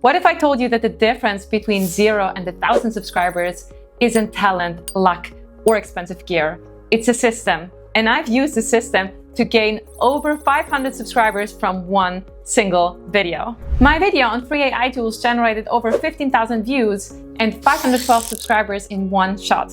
What if I told you that the difference between 0 and 1,000 subscribers isn't talent, luck, or expensive gear? It's a system, and I've used the system to gain over 500 subscribers from one single video. My video on free AI tools generated over 15,000 views and 512 subscribers in one shot.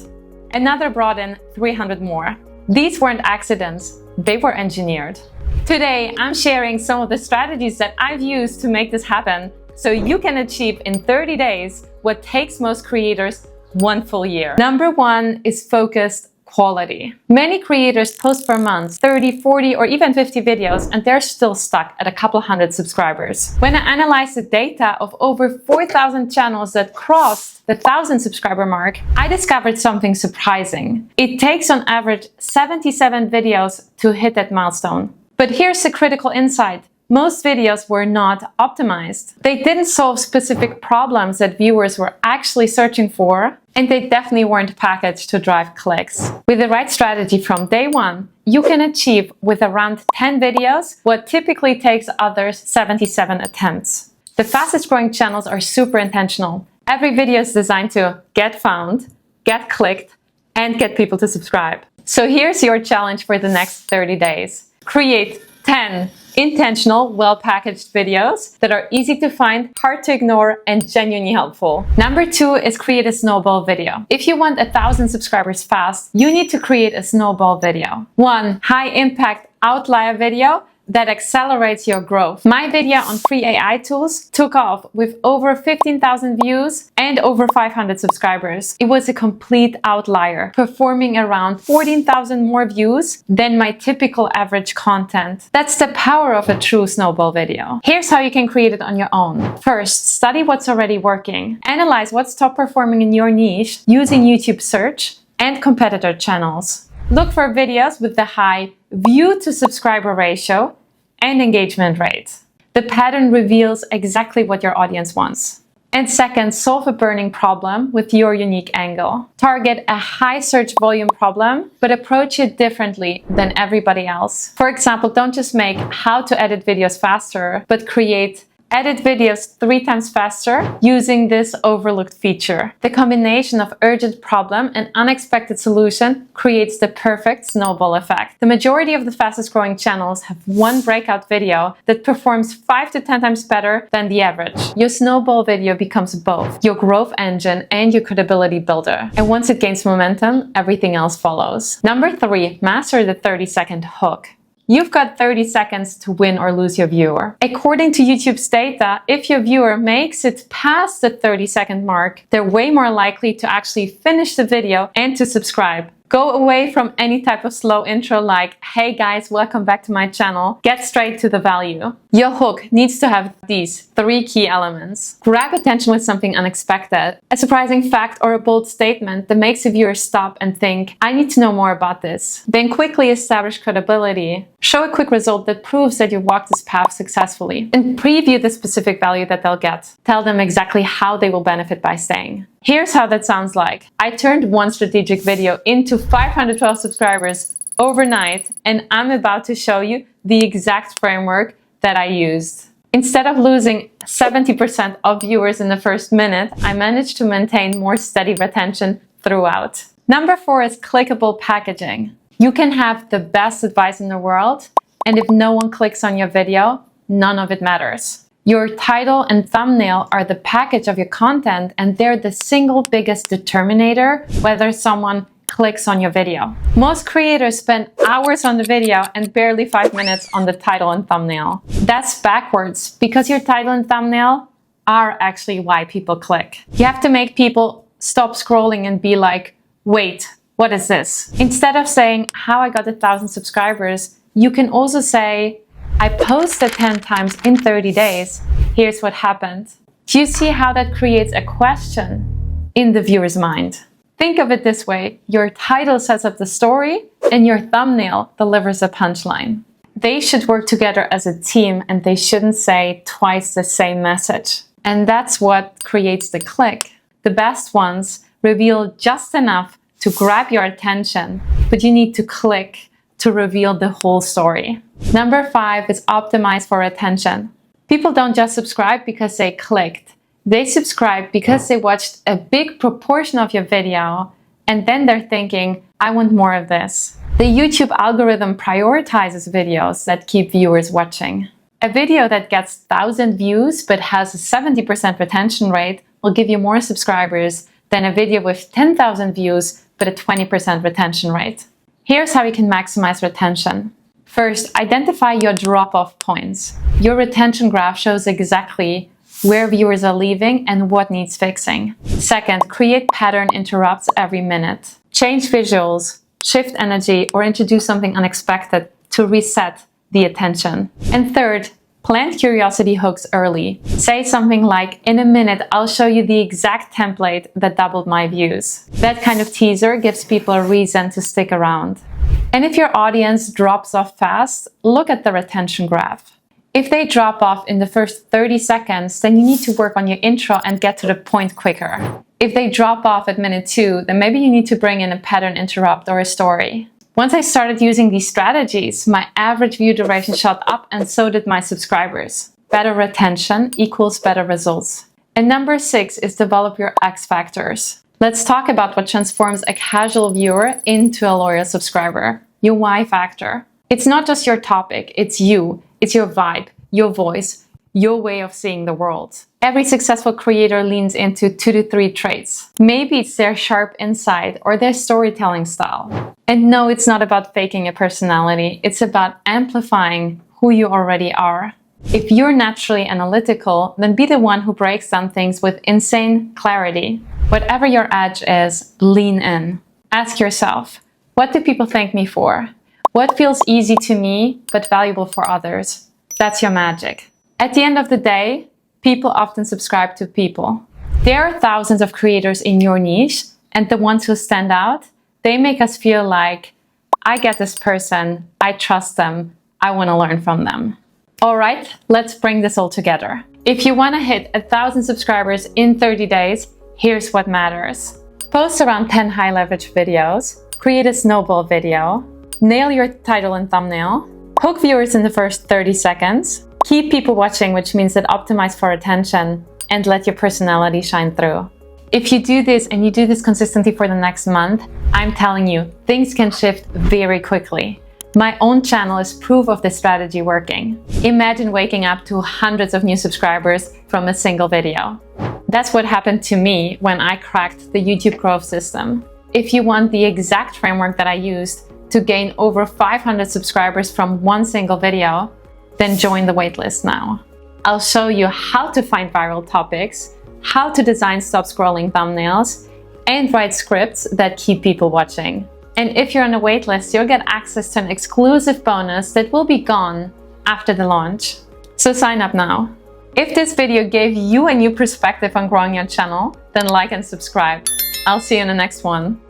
Another brought in 300 more. These weren't accidents, they were engineered. Today, I'm sharing some of the strategies that I've used to make this happen so you can achieve in 30 days what takes most creators one full year. Number 1 is focused quality. Many creators post per month 30, 40, or even 50 videos, and they're still stuck at a couple hundred subscribers. When I analyzed the data of over 4,000 channels that crossed the 1,000 subscriber mark, I discovered something surprising. It takes on average 77 videos to hit that milestone. But here's the critical insight. Most videos were not optimized. They didn't solve specific problems that viewers were actually searching for, and they definitely weren't packaged to drive clicks. With the right strategy from day one, you can achieve with around 10 videos what typically takes others 77 attempts. The fastest growing channels are super intentional. Every video is designed to get found, get clicked, and get people to subscribe. So here's your challenge for the next 30 days. Create 10 intentional, well-packaged videos that are easy to find, hard to ignore, and genuinely helpful. Number 2 is create a snowball video. If you want 1,000 subscribers fast, you need to create a snowball video. 1 high-impact outlier video that accelerates your growth. My video on free AI tools took off with over 15,000 views and over 500 subscribers. It was a complete outlier, performing around 14,000 more views than my typical average content. That's the power of a true snowball video. Here's how you can create it on your own. First, study what's already working. Analyze what's top performing in your niche using YouTube search and competitor channels. Look for videos with the high view to subscriber ratio and engagement rate. The pattern reveals exactly what your audience wants. And second, solve a burning problem with your unique angle. Target a high search volume problem, but approach it differently than everybody else. For example, don't just make how to edit videos faster, but create edit videos 3 times faster using this overlooked feature. The combination of urgent problem and unexpected solution creates the perfect snowball effect. The majority of the fastest growing channels have one breakout video that performs 5 to 10 times better than the average. Your snowball video becomes both your growth engine and your credibility builder. And once it gains momentum, everything else follows. Number 3, master the 30-second hook. You've got 30 seconds to win or lose your viewer. According to YouTube's data, if your viewer makes it past the 30-second mark, they're way more likely to actually finish the video and to subscribe. Go away from any type of slow intro like, hey guys, welcome back to my channel. Get straight to the value. Your hook needs to have these 3 key elements. Grab attention with something unexpected, a surprising fact or a bold statement that makes a viewer stop and think, I need to know more about this. Then quickly establish credibility. Show a quick result that proves that you walked this path successfully. And preview the specific value that they'll get. Tell them exactly how they will benefit by staying. Here's how that sounds like. I turned one strategic video into 512 subscribers overnight, and I'm about to show you the exact framework that I used. Instead of losing 70% of viewers in the first minute, I managed to maintain more steady retention throughout. Number 4 is clickable packaging. You can have the best advice in the world, and if no one clicks on your video, none of it matters. Your title and thumbnail are the package of your content, and they're the single biggest determinator whether someone clicks on your video. Most creators spend hours on the video and barely 5 minutes on the title and thumbnail. That's backwards, because your title and thumbnail are actually why people click. You have to make people stop scrolling and be like, wait, what is this? Instead of saying how I got 1,000 subscribers, you can also say, I posted 10 times in 30 days. Here's what happened. Do you see how that creates a question in the viewer's mind? Think of it this way. Your title sets up the story and your thumbnail delivers a punchline. They should work together as a team, and they shouldn't say twice the same message. And that's what creates the click. The best ones reveal just enough to grab your attention, but you need to click to reveal the whole story. Number 5 is optimize for attention. People don't just subscribe because they clicked. They subscribe because they watched a big proportion of your video and then they're thinking, I want more of this. The YouTube algorithm prioritizes videos that keep viewers watching. A video that gets 1,000 views but has a 70% retention rate will give you more subscribers than a video with 10,000 views but a 20% retention rate. Here's how you can maximize retention. First, identify your drop-off points. Your retention graph shows exactly where viewers are leaving and what needs fixing. Second, create pattern interrupts every minute. Change visuals, shift energy, or introduce something unexpected to reset the attention. And third, plant curiosity hooks early. Say something like, in a minute, I'll show you the exact template that doubled my views. That kind of teaser gives people a reason to stick around. And if your audience drops off fast, look at the retention graph. If they drop off in the first 30 seconds, then you need to work on your intro and get to the point quicker. If they drop off at minute 2, then maybe you need to bring in a pattern interrupt or a story. Once I started using these strategies, my average view duration shot up and so did my subscribers. Better retention equals better results. And number 6 is develop your X factors. Let's talk about what transforms a casual viewer into a loyal subscriber. Your Y factor. It's not just your topic, it's you. It's your vibe, your voice, your way of seeing the world. Every successful creator leans into 2 to 3 traits. Maybe it's their sharp insight or their storytelling style. And no, it's not about faking a personality. It's about amplifying who you already are. If you're naturally analytical, then be the one who breaks down things with insane clarity. Whatever your edge is, lean in. Ask yourself, what do people thank me for? What feels easy to me, but valuable for others? That's your magic. At the end of the day, people often subscribe to people. There are thousands of creators in your niche, and the ones who stand out, they make us feel like, I get this person, I trust them, I want to learn from them. All right, let's bring this all together. If you want to hit 1,000 subscribers in 30 days, here's what matters. Post around 10 high leverage videos, create a snowball video, nail your title and thumbnail, hook viewers in the first 30 seconds, keep people watching, which means that optimize for attention, and let your personality shine through. If you do this and you do this consistently for the next month, I'm telling you, things can shift very quickly. My own channel is proof of this strategy working. Imagine waking up to hundreds of new subscribers from a single video. That's what happened to me when I cracked the YouTube growth system. If you want the exact framework that I used to gain over 500 subscribers from one single video, then join the waitlist now. I'll show you how to find viral topics, how to design stop scrolling thumbnails, and write scripts that keep people watching. And if you're on a waitlist, you'll get access to an exclusive bonus that will be gone after the launch. So sign up now. If this video gave you a new perspective on growing your channel, then like and subscribe. I'll see you in the next one.